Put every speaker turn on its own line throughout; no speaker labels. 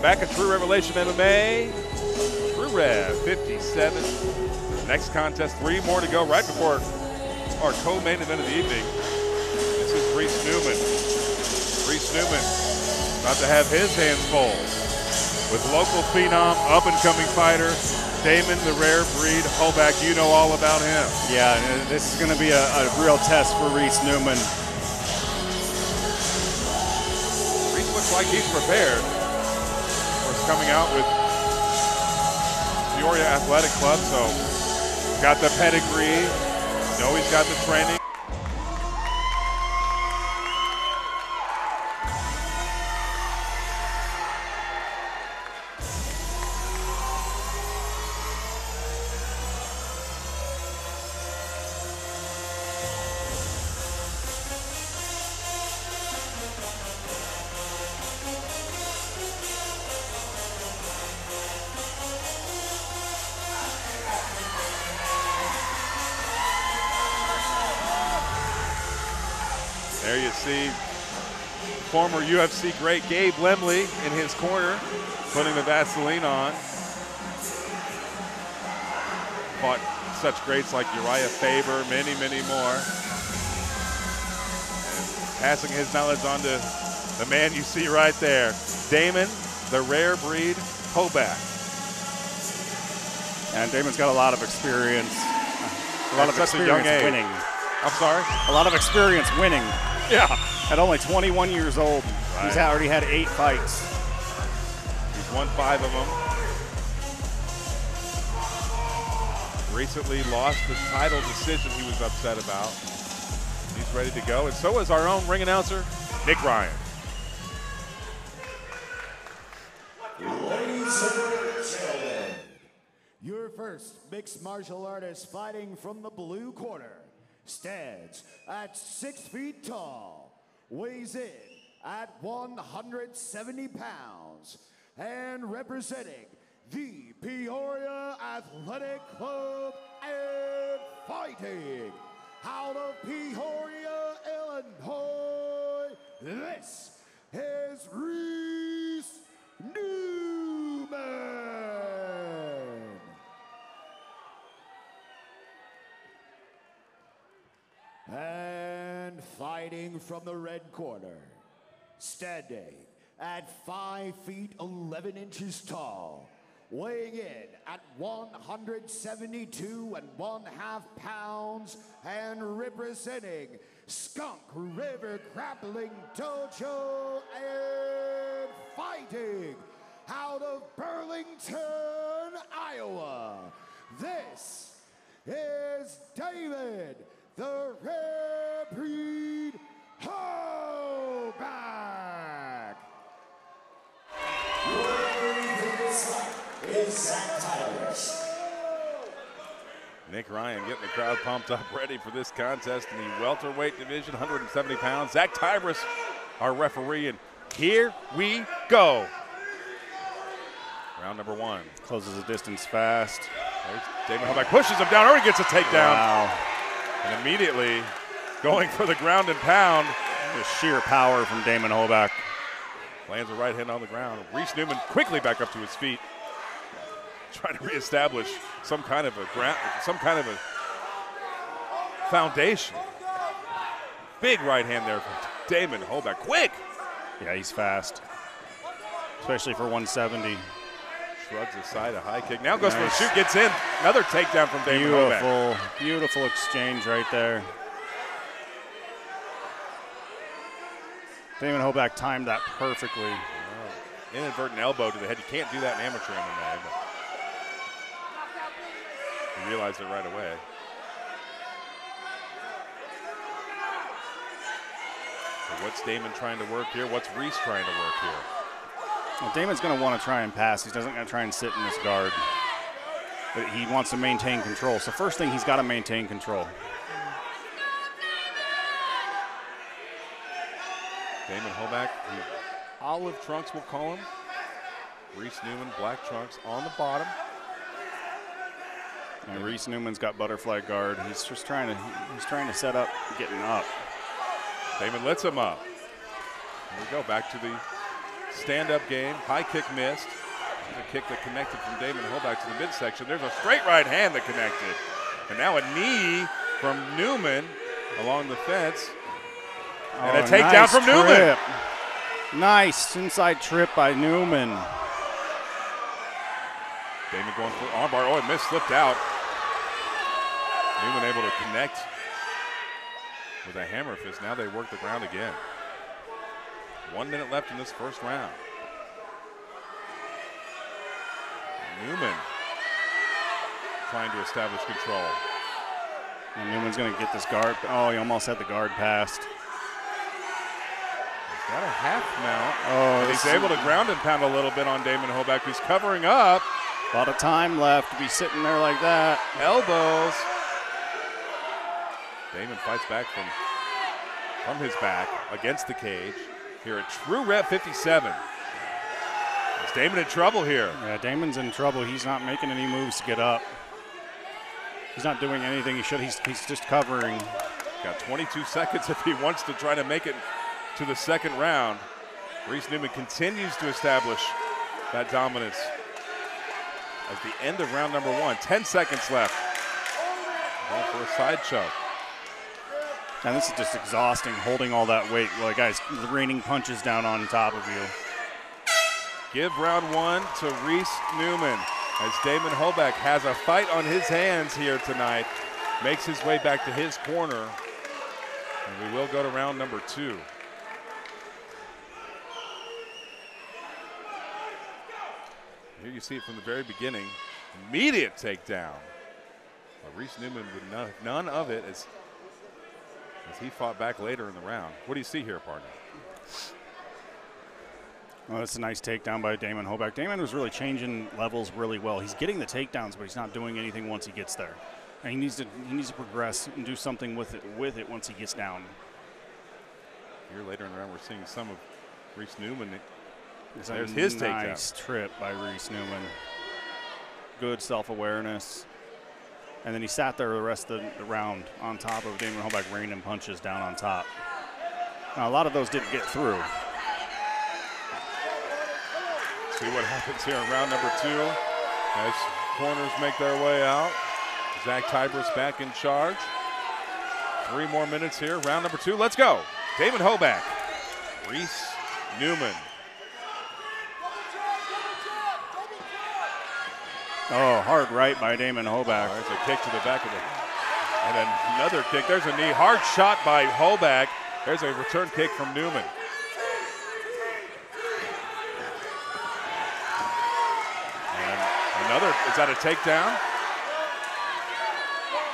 Back at True Revelation MMA. True Rev 57. Next contest, 3 more to go right before our co-main event of the evening. This is Reese Newman. Reese Newman about to have his hands full with local phenom, up-and-coming fighter, Damon the Rare Breed Hoback. You know all about him.
Yeah, this is going to be a real test for Reese Newman.
Reese looks like he's prepared. Of course, coming out with Peoria Athletic Club, so got the pedigree. Know he's got the training. There you see former UFC great Gabe Lemley in his corner, putting the Vaseline on. Fought such greats like Uriah Faber, many, many more. And passing his knowledge on to the man you see right there, Damon, the Rare Breed Hoback.
And Damon's got a lot of experience. A lot of experience winning.
I'm sorry?
A lot of experience winning.
Yeah.
At only 21 years old,
Right.
he's already had 8 fights.
He's won 5 of them. Recently lost the title decision he was upset about. He's ready to go, and so is our own ring announcer, Nick Ryan.
Ladies and gentlemen, your first mixed martial artist fighting from the blue corner stands at 6 feet tall, weighs in at 170 pounds, and representing the Peoria Athletic Club and fighting out of Peoria, Illinois, this is Reese Newman. And fighting from the red corner, standing at 5 feet 11 inches tall, weighing in at 172 1/2 pounds, and representing Skunk River Grappling Dojo and fighting out of Burlington, Iowa. This is David the Rare Breed Hoback. Is Zach Tyrus.
Nick Ryan getting the crowd pumped up, ready for this contest in the welterweight division, 170 pounds. Zach Tybris, our referee, and here we go. Round number 1.
Closes the distance fast.
There's Damon Hoback, pushes him down, already gets a takedown.
Wow.
And immediately going for the ground and pound.
Just sheer power from Damon Hoback.
Lands a right hand on the ground. Reese Newman quickly back up to his feet, trying to reestablish some kind of a foundation. Big right hand there from Damon Hoback. Quick!
Yeah, he's fast, especially for 170.
Shrugs aside a high kick. Now goes for the shoot, gets in. Another takedown from Damon Hoback.
Beautiful exchange right there. Damon Hoback timed that perfectly.
Wow. Inadvertent elbow to the head. You can't do that in amateur MMA, but he realized it right away. So what's Damon trying to work here? What's Reese trying to work here?
Well, Damon's going to want to try and pass. He doesn't going to try and sit in this guard. But he wants to maintain control. So first thing, he's got to maintain control.
Damon Hoback, the olive trunks we'll call him. Reese Newman, black trunks on the bottom.
And Reese Newman's got butterfly guard. He's just trying to set up, getting up.
Damon lets him up. Here we go, back to the stand-up game. High kick missed. A kick that connected from Damon Hoback to the midsection. There's a straight right hand that connected. And now a knee from Newman along the fence. And a takedown
nice
from
trip.
Newman.
Nice inside trip by Newman.
Damon going for armbar. Oh, it missed, slipped out. Newman able to connect with a hammer fist. Now they work the ground again. 1 minute left in this first round. Newman trying to establish control.
And Newman's going to get this guard. Oh, he almost had the guard passed.
He's got a half mount.
Oh,
and he's able to ground and pound a little bit on Damon Hoback, who's covering up.
A lot of time left to be sitting there like that.
Elbows. Damon fights back from his back against the cage here at True Rev 57. Is Damon in trouble here?
Yeah, Damon's in trouble. He's not making any moves to get up. He's not doing anything he should. He's just covering.
Got 22 seconds if he wants to try to make it to the second round. Reese Newman continues to establish that dominance as the end of round number 1. 10 seconds left. Going for a side choke.
And this is just exhausting, holding all that weight. Well, guys, raining punches down on top of you.
Give round 1 to Reese Newman as Damon Hoback has a fight on his hands here tonight. Makes his way back to his corner. And we will go to round number 2. Here you see it from the very beginning. Immediate takedown. Reese Newman with none of it as he fought back later in the round. What do you see here, partner?
Well, that's a nice takedown by Damon Hoback. Damon was really changing levels really well. He's getting the takedowns, but he's not doing anything once he gets there. And he needs to progress and do something with it once he gets down.
Here later in the round, we're seeing some of Reese Newman.
There's
his takedown.
Nice trip by Reese Newman. Good self-awareness. And then he sat there the rest of the round on top of Damon Hoback, raining punches down on top. Now, a lot of those didn't get through.
See what happens here in round number 2 as corners make their way out. Zach Tybris back in charge. 3 more minutes here. Round number 2. Let's go. Damon Hoback, Reese Newman.
Oh, hard right by Damon Hoback.
There's a kick to the back of the, and another kick. There's a knee. Hard shot by Hoback. There's a return kick from Newman. And another, is that a takedown?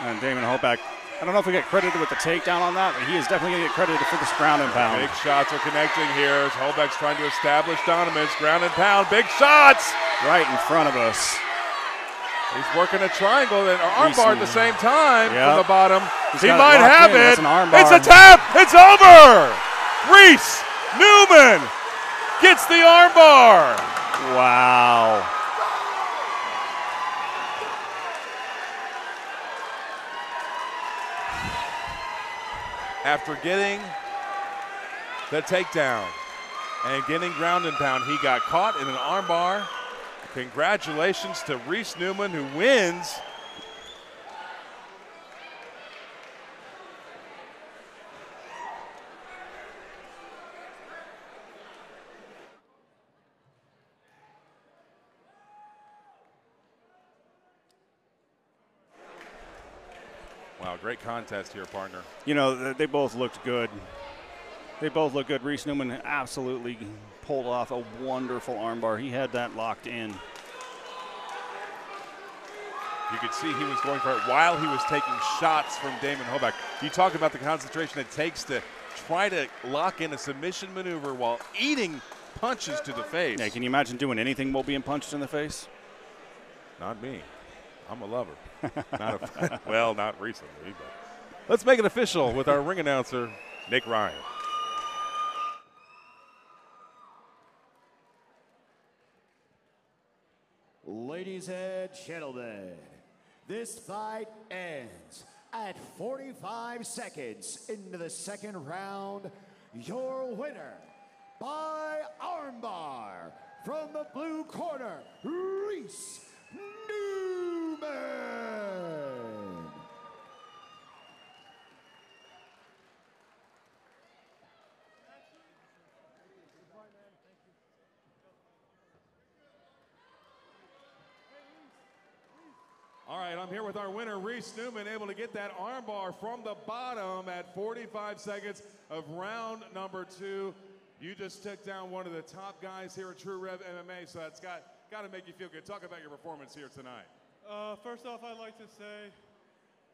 And Damon Hoback, I don't know if we get credited with the takedown on that, but he is definitely going to get credited for this ground and pound.
Big shots are connecting here as Hoback's trying to establish dominance. Ground and pound, big shots!
Right in front of us.
He's working a triangle and an armbar at the same time from the bottom. He
got
might have
in.
it.
That's an armbar.
It's a tap. It's over. Reese Newman gets the armbar.
Wow.
After getting the takedown and getting ground and pound, he got caught in an armbar. Congratulations to Reese Newman, who wins. Wow, great contest here, partner.
You know, they both looked good. They both look good. Reese Newman absolutely pulled off a wonderful armbar. He had that locked in.
You could see he was going for it while he was taking shots from Damon Hoback. You talk about the concentration it takes to try to lock in a submission maneuver while eating punches to the face.
Yeah, can you imagine doing anything while being punched in the face?
Not me. I'm a lover. Well, not recently, but let's make it official with our ring announcer, Nick Ryan.
Ladies and gentlemen, this fight ends at 45 seconds into the second round. Your winner by armbar. From the blue corner, Reese Newman.
All right, I'm here with our winner, Reese Newman, able to get that armbar from the bottom at 45 seconds of round number 2. You just took down one of the top guys here at True Rev MMA, so that's got to make you feel good. Talk about your performance here tonight.
First off, I'd like to say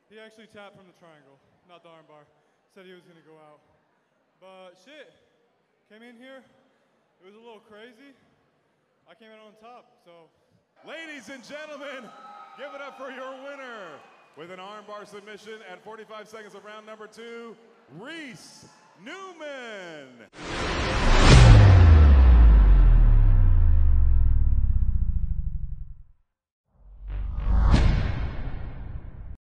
he actually tapped from the triangle, not the armbar. Said he was going to go out. But shit, came in here, it was a little crazy. I came in on top, so.
Ladies and gentlemen, give it up for your winner with an armbar submission at 45 seconds of round number 2, Reese Newman.